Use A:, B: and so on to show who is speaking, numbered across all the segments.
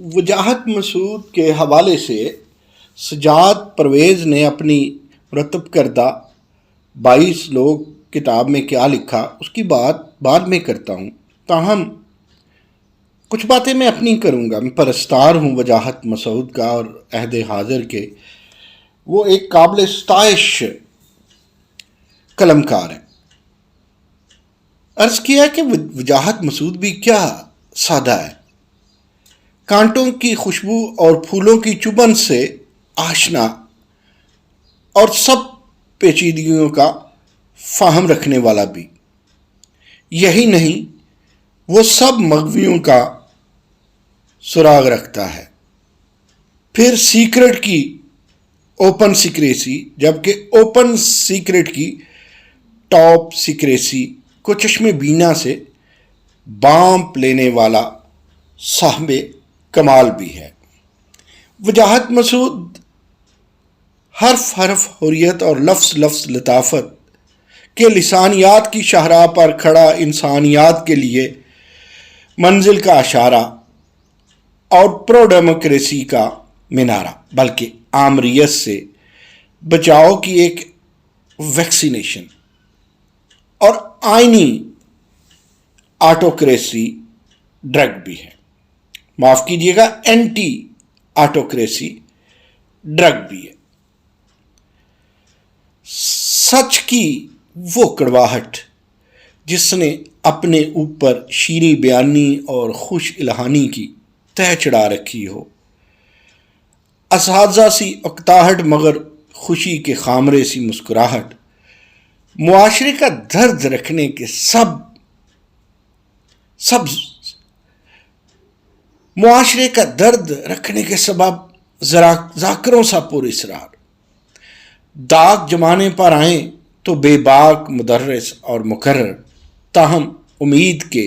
A: وجاہت مسعود کے حوالے سے سجاد پرویز نے اپنی مرتب کردہ 22 لوگ کتاب میں کیا لکھا اس کی بات بعد میں کرتا ہوں، تاہم کچھ باتیں میں اپنی کروں گا۔ میں پرستار ہوں وجاہت مسعود کا اور عہد حاضر کے۔ وہ ایک قابل ستائش قلمکار ہے۔ عرض کیا کہ وجاہت مسعود بھی کیا سادہ ہے، کانٹوں کی خوشبو اور پھولوں کی چبھن سے آشنا اور سب پیچیدگیوں کا فہم رکھنے والا بھی۔ یہی نہیں، وہ سب مغویوں کا سراغ رکھتا ہے۔ پھر سیکرٹ کی اوپن سیکریسی، جبکہ اوپن سیکرٹ کی ٹاپ سیکریسی کو چشم بینا سے بانپ لینے والا صاحب کمال بھی ہے۔ وجاہت مسعود حرف حرف حریت اور لفظ لفظ لطافت کے لسانیات کی شاہراہ پر کھڑا انسانیات کے لیے منزل کا اشارہ اور پرو ڈیموکریسی کا مینارہ، بلکہ آمریت سے بچاؤ کی ایک ویکسینیشن اور آئینی آٹوکریسی ڈرگ بھی ہے۔ معاف کیجیے گا، اینٹی آٹوکریسی ڈرگ بھی ہے۔ سچ کی وہ کڑواہٹ جس نے اپنے اوپر شیریں بیانی اور خوش الہانی کی تہ چڑھا رکھی ہو، اساتذہ سی اکتاہٹ مگر خوشی کے خامرے سی مسکراہٹ، معاشرے کا درد رکھنے کے معاشرے کا درد رکھنے کے سبب ذاکروں سا پر اسرار، داغ جمانے پر آئیں تو بے باک مدرس اور مقرر، تاہم امید کے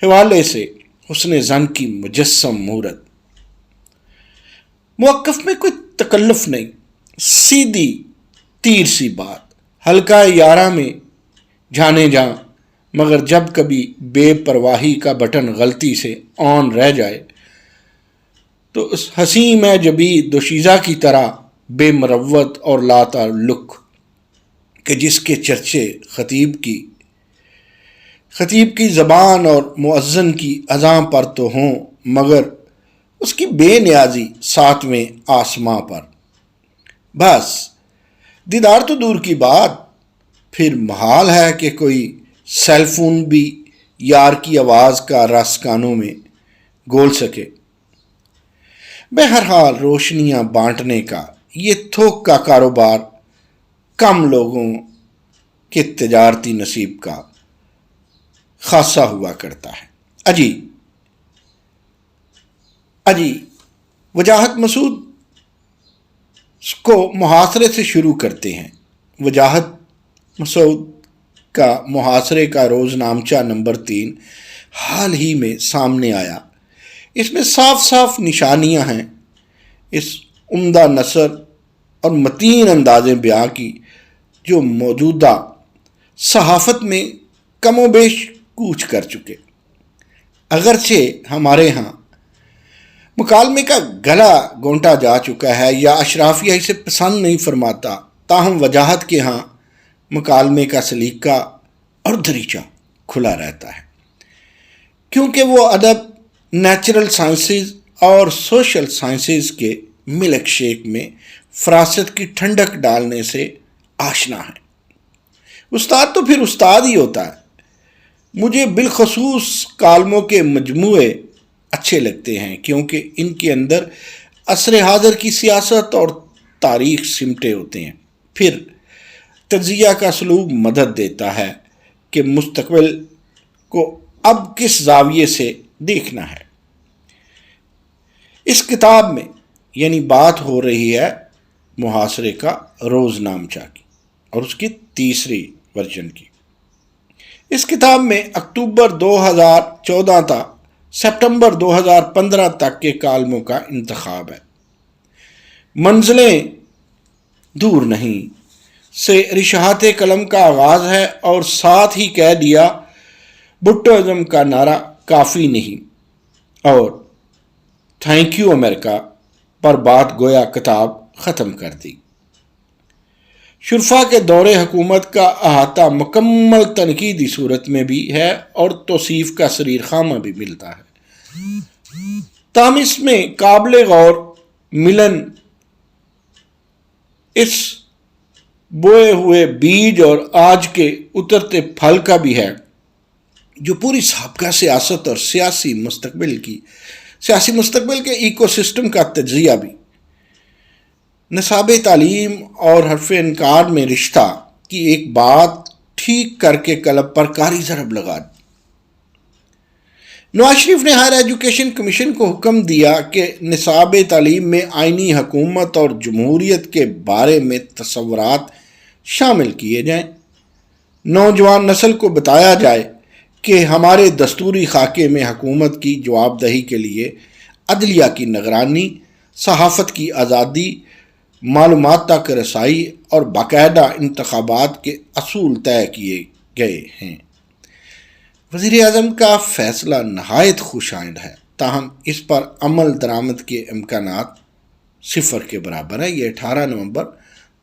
A: حوالے سے حسن زن کی مجسم مورت۔ موقف میں کوئی تکلف نہیں، سیدھی تیر سی بات، حلقہ یارہ میں جانے جاں، مگر جب کبھی بے پرواہی کا بٹن غلطی سے آن رہ جائے تو اس حسیں میں جبی دوشیزہ کی طرح بے مروت اور لا تعلق کہ جس کے چرچے خطیب کی زبان اور مؤذن کی اذاں پر تو ہوں، مگر اس کی بے نیازی ساتویں آسماں پر۔ بس دیدار تو دور کی بات، پھر محال ہے کہ کوئی سیل فون بھی یار کی آواز کا رس کانوں میں گول سکے۔ بہرحال روشنیاں بانٹنے کا یہ تھوک کا کاروبار کم لوگوں کے تجارتی نصیب کا خاصہ ہوا کرتا ہے۔ اجی وجاہت مسعود کو محاصرے سے شروع کرتے ہیں۔ وجاہت مسعود کا محاصرے کا روز نامچہ نمبر 3 حال ہی میں سامنے آیا۔ اس میں صاف صاف نشانیاں ہیں اس عمدہ نثر اور متین انداز بیاں کی جو موجودہ صحافت میں کم و بیش کوچ کر چکے۔ اگرچہ ہمارے ہاں مکالمے کا گلا گونٹا جا چکا ہے یا اشرافیہ اسے پسند نہیں فرماتا، تاہم وجاہت کے ہاں مکالمے کا سلیقہ اور دریچہ کھلا رہتا ہے، کیونکہ وہ ادب نیچرل سائنسز اور سوشل سائنسز کے ملک شیک میں فراست کی ٹھنڈک ڈالنے سے آشنا ہے۔ استاد تو پھر استاد ہی ہوتا ہے۔ مجھے بالخصوص کالموں کے مجموعے اچھے لگتے ہیں، کیونکہ ان کے اندر عصر حاضر کی سیاست اور تاریخ سمٹے ہوتے ہیں۔ پھر تجزیہ کا اسلوب مدد دیتا ہے کہ مستقبل کو اب کس زاویے سے دیکھنا ہے۔ اس کتاب میں یعنی بات ہو رہی ہے محاصرے کا روز نامچہ کی اور اس کی تیسری ورژن کی۔ اس کتاب میں اکتوبر 2014 تا سپٹمبر 2015 تک کے کالموں کا انتخاب ہے۔ منزلیں دور نہیں سے رشحات قلم کا آغاز ہے اور ساتھ ہی کہہ دیا بھٹو ازم کا نعرہ کافی نہیں اور تھینک یو امریکہ پر بات گویا کتاب ختم کر دی۔ شرفا کے دور حکومت کا احاطہ مکمل تنقیدی صورت میں بھی ہے اور توصیف کا سریر خامہ بھی ملتا ہے، تاہم اس میں قابل غور ملن اس بوئے ہوئے بیج اور آج کے اترتے پھل کا بھی ہے، جو پوری سابقہ سیاست اور سیاسی مستقبل کے ایکو سسٹم کا تجزیہ بھی۔ نصاب تعلیم اور حرف انکار میں رشتہ کی ایک بات ٹھیک کر کے قلب پر کاری ضرب لگا دی۔ نواز شریف نے ہائر ایجوکیشن کمیشن کو حکم دیا کہ نصاب تعلیم میں آئینی حکومت اور جمہوریت کے بارے میں تصورات شامل کیے جائیں، نوجوان نسل کو بتایا جائے کہ ہمارے دستوری خاکے میں حکومت کی جواب دہی کے لیے عدلیہ کی نگرانی، صحافت کی آزادی، معلومات تک رسائی اور باقاعدہ انتخابات کے اصول طے کیے گئے ہیں۔ وزیر اعظم کا فیصلہ نہایت خوش آئند ہے، تاہم اس پر عمل درآمد کے امکانات صفر کے برابر ہے۔ یہ 18 نومبر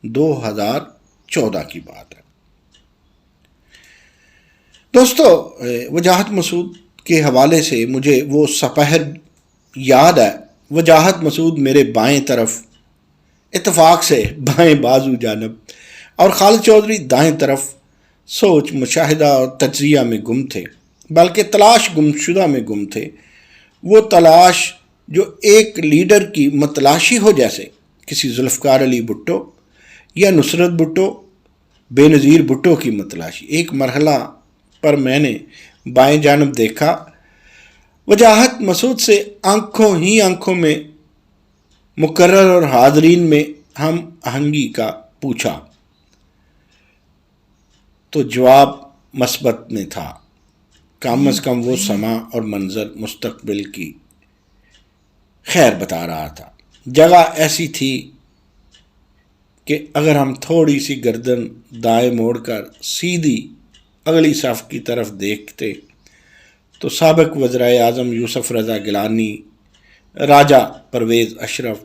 A: 2014 کی بات ہے۔ دوستو، وجاہت مسعود کے حوالے سے مجھے وہ سپہر یاد ہے۔ وجاہت مسعود میرے بائیں طرف اتفاق سے بائیں بازو جانب اور خالد چودھری دائیں طرف سوچ، مشاہدہ اور تجزیہ میں گم تھے، بلکہ تلاش گمشدہ میں گم تھے۔ وہ تلاش جو ایک لیڈر کی متلاشی ہو، جیسے کسی ذوالفقار علی بھٹو یا نصرت بھٹو، بے نظیر بھٹو کی متلاشی۔ ایک مرحلہ پر میں نے بائیں جانب دیکھا، وجاہت مسعود سے آنکھوں میں مقرر اور حاضرین میں ہم آہنگی کا پوچھا تو جواب مثبت میں تھا۔ کم از کم وہ سما اور منظر مستقبل کی خیر بتا رہا تھا۔ جگہ ایسی تھی کہ اگر ہم تھوڑی سی گردن دائیں موڑ کر سیدھی اگلی صف کی طرف دیکھتے تو سابق وزرائے اعظم یوسف رضا گیلانی، راجہ پرویز اشرف،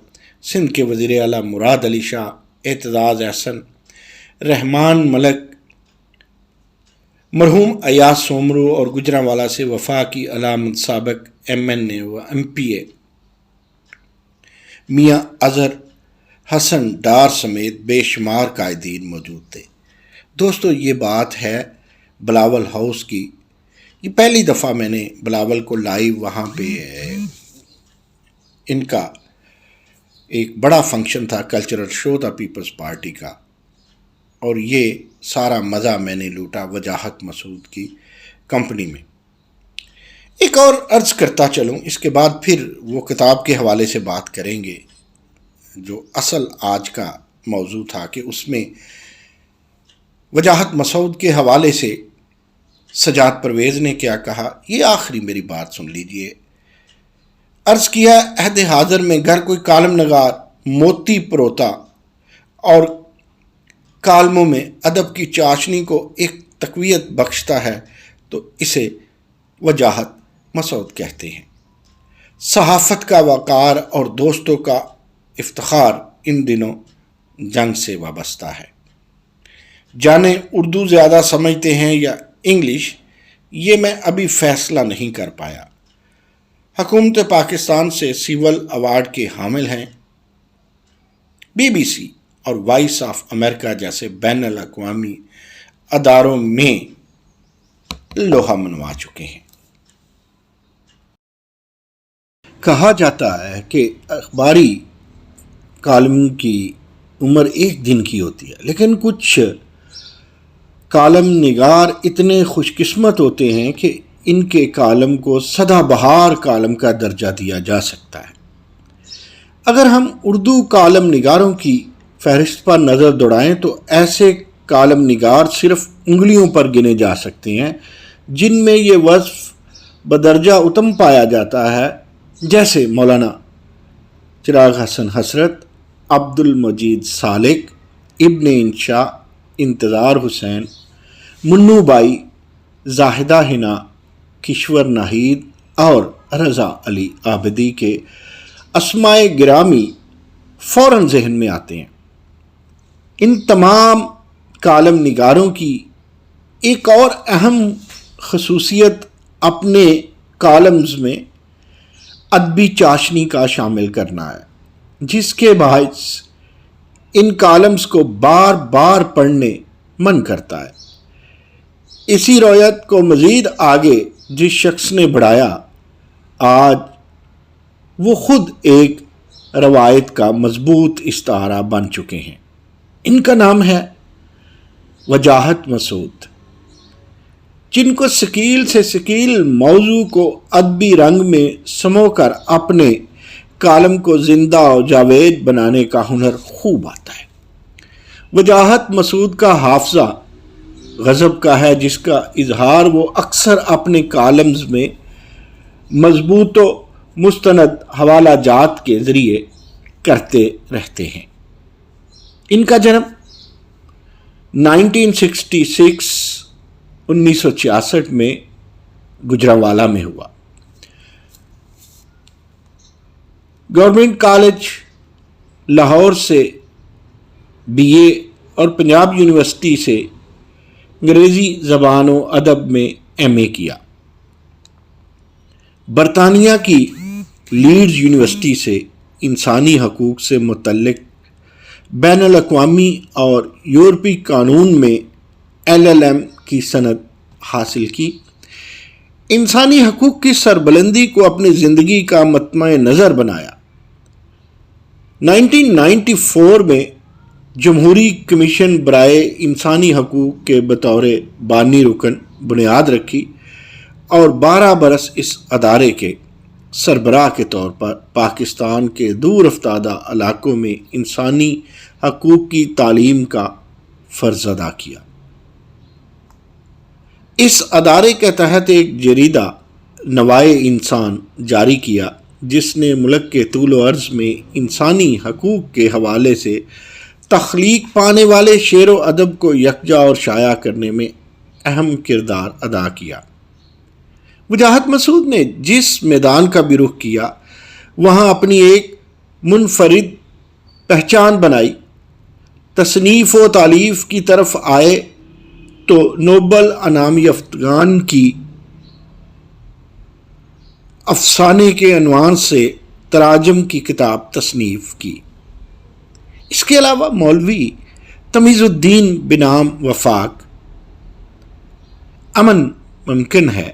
A: سندھ کے وزیر اعلیٰ مراد علی شاہ، اعتزاز احسن، رحمان ملک، مرحوم ایاز سومرو اور گجرانوالہ سے وفاقی علامت سابق MNA و MPA میاں اظہر حسن ڈار سمیت بے شمار قائدین موجود تھے۔ دوستو، یہ بات ہے بلاول ہاؤس کی۔ یہ پہلی دفعہ میں نے بلاول کو لائیو وہاں پہ ان کا ایک بڑا فنکشن تھا، کلچرل شو تھا پیپلز پارٹی کا، اور یہ سارا مزہ میں نے لوٹا وجاہت مسعود کی کمپنی میں۔ ایک اور عرض کرتا چلوں، اس کے بعد پھر وہ کتاب کے حوالے سے بات کریں گے جو اصل آج کا موضوع تھا، کہ اس میں وجاہت مسعود کے حوالے سے سجاد پرویز نے کیا کہا۔ یہ آخری میری بات سن لیجئے۔ عرض کیا، عہد حاضر میں گر کوئی کالم نگار موتی پروتا اور کالموں میں ادب کی چاشنی کو ایک تقویت بخشتا ہے تو اسے وجاہت مسعود کہتے ہیں۔ صحافت کا وقار اور دوستوں کا افتخار ان دنوں جنگ سے وابستہ ہے۔ جانے اردو زیادہ سمجھتے ہیں یا انگلش، یہ میں ابھی فیصلہ نہیں کر پایا۔ حکومت پاکستان سے سیول ایوارڈ کے حامل ہیں۔ BBC اور وائس آف امریکہ جیسے بین الاقوامی اداروں میں لوہا منوا چکے ہیں۔ کہا جاتا ہے کہ اخباری کالم کی عمر ایک دن کی ہوتی ہے، لیکن کچھ کالم نگار اتنے خوش قسمت ہوتے ہیں کہ ان کے کالم کو سدا بہار کالم کا درجہ دیا جا سکتا ہے۔ اگر ہم اردو کالم نگاروں کی فہرست پر نظر دوڑائیں تو ایسے کالم نگار صرف انگلیوں پر گنے جا سکتے ہیں جن میں یہ وصف بدرجہ اتم پایا جاتا ہے، جیسے مولانا چراغ حسن حسرت، عبد المجید سالک، ابن انشا، انتظار حسین، منو بائی، زاہدہ حنا، کشور ناہید اور رضا علی عابدی کے اسمائے گرامی فوراً ذہن میں آتے ہیں۔ ان تمام کالم نگاروں کی ایک اور اہم خصوصیت اپنے کالمز میں ادبی چاشنی کا شامل کرنا ہے، جس کے باعث ان کالمز کو بار بار پڑھنے من کرتا ہے۔ اسی رویت کو مزید آگے جس شخص نے بڑھایا، آج وہ خود ایک روایت کا مضبوط استعارہ بن چکے ہیں۔ ان کا نام ہے وجاہت مسعود، جن کو ثقیل سے ثقیل موضوع کو ادبی رنگ میں سمو کر اپنے کالم کو زندہ و جاوید بنانے کا ہنر خوب آتا ہے۔ وجاہت مسعود کا حافظہ غضب کا ہے، جس کا اظہار وہ اکثر اپنے کالمز میں مضبوط و مستند حوالہ جات کے ذریعے کرتے رہتے ہیں۔ ان کا جنم 1966 میں گجرانوالہ میں ہوا۔ گورنمنٹ کالج لاہور سے BA اور پنجاب یونیورسٹی سے انگریزی زبان و ادب میں MA کیا۔ برطانیہ کی لیڈز یونیورسٹی سے انسانی حقوق سے متعلق بین الاقوامی اور یورپی قانون میں LLM کی سند حاصل کی۔ انسانی حقوق کی سربلندی کو اپنی زندگی کا مطمع نظر بنایا۔ 1994 میں جمہوری کمیشن برائے انسانی حقوق کے بطور بانی رکن بنیاد رکھی اور 12 برس اس ادارے کے سربراہ کے طور پر پاکستان کے دور افتادہ علاقوں میں انسانی حقوق کی تعلیم کا فرض ادا کیا۔ اس ادارے کے تحت ایک جریدہ نوائے انسان جاری کیا، جس نے ملک کے طول و عرض میں انسانی حقوق کے حوالے سے تخلیق پانے والے شعر و ادب کو یکجا اور شائع کرنے میں اہم کردار ادا کیا۔ وجاہت مسعود نے جس میدان کا بھی رخ کیا، وہاں اپنی ایک منفرد پہچان بنائی۔ تصنیف و تالیف کی طرف آئے تو نوبل انعام یافتگان کی افسانے کے عنوان سے تراجم کی کتاب تصنیف کی۔ اس کے علاوہ مولوی تمیز الدین بنام وفاق، امن ممکن ہے،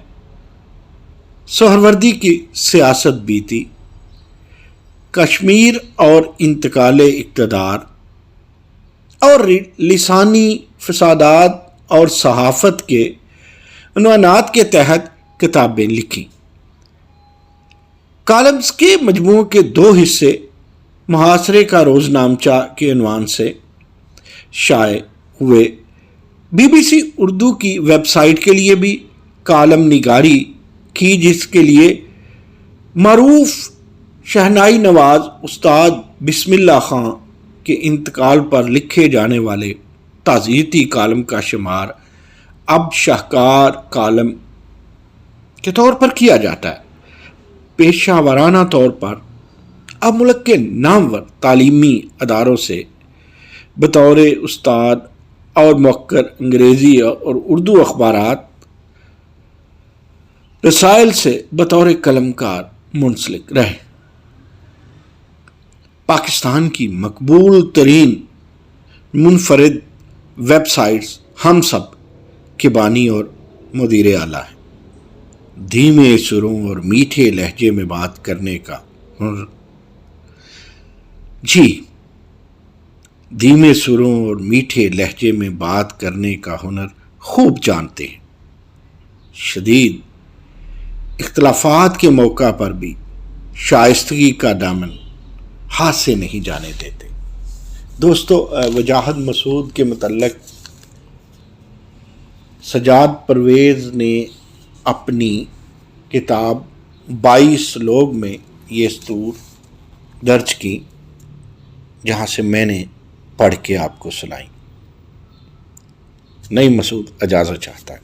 A: سہروردی کی سیاست بیتی، کشمیر اور انتقال اقتدار اور لسانی فسادات اور صحافت کے عنوانات کے تحت کتابیں لکھیں۔ کالمز کے مجموعے کے 2 حصے محاصرے کا روزنامچہ کے عنوان سے شائع ہوئے۔ BBC اردو کی ویب سائٹ کے لیے بھی کالم نگاری کی، جس کے لیے معروف شہنائی نواز استاد بسم اللہ خان کے انتقال پر لکھے جانے والے تعزیتی کالم کا شمار اب شاہکار کالم کے طور پر کیا جاتا ہے۔ پیشہ ورانہ طور پر اب ملک کے نامور تعلیمی اداروں سے بطور استاد اور مؤقر انگریزی اور اردو اخبارات رسائل سے بطور قلمکار منسلک رہے۔ پاکستان کی مقبول ترین منفرد ویب سائٹس ہم سب کے بانی اور مدیر اعلیٰ ہیں۔ دھیمے سروں اور میٹھے لہجے میں بات کرنے کا ہنر، دھیمے سروں اور میٹھے لہجے میں بات کرنے کا ہنر خوب جانتے ہیں۔ شدید اختلافات کے موقع پر بھی شائستگی کا دامن ہاتھ سے نہیں جانے دیتے۔ دوستو، وجاہت مسعود کے متعلق سجاد پرویز نے اپنی کتاب 22 لوگ میں یہ سطور درج کی، جہاں سے میں نے پڑھ کے آپ کو سنائی۔ نئی مسعود اجازت چاہتا ہے۔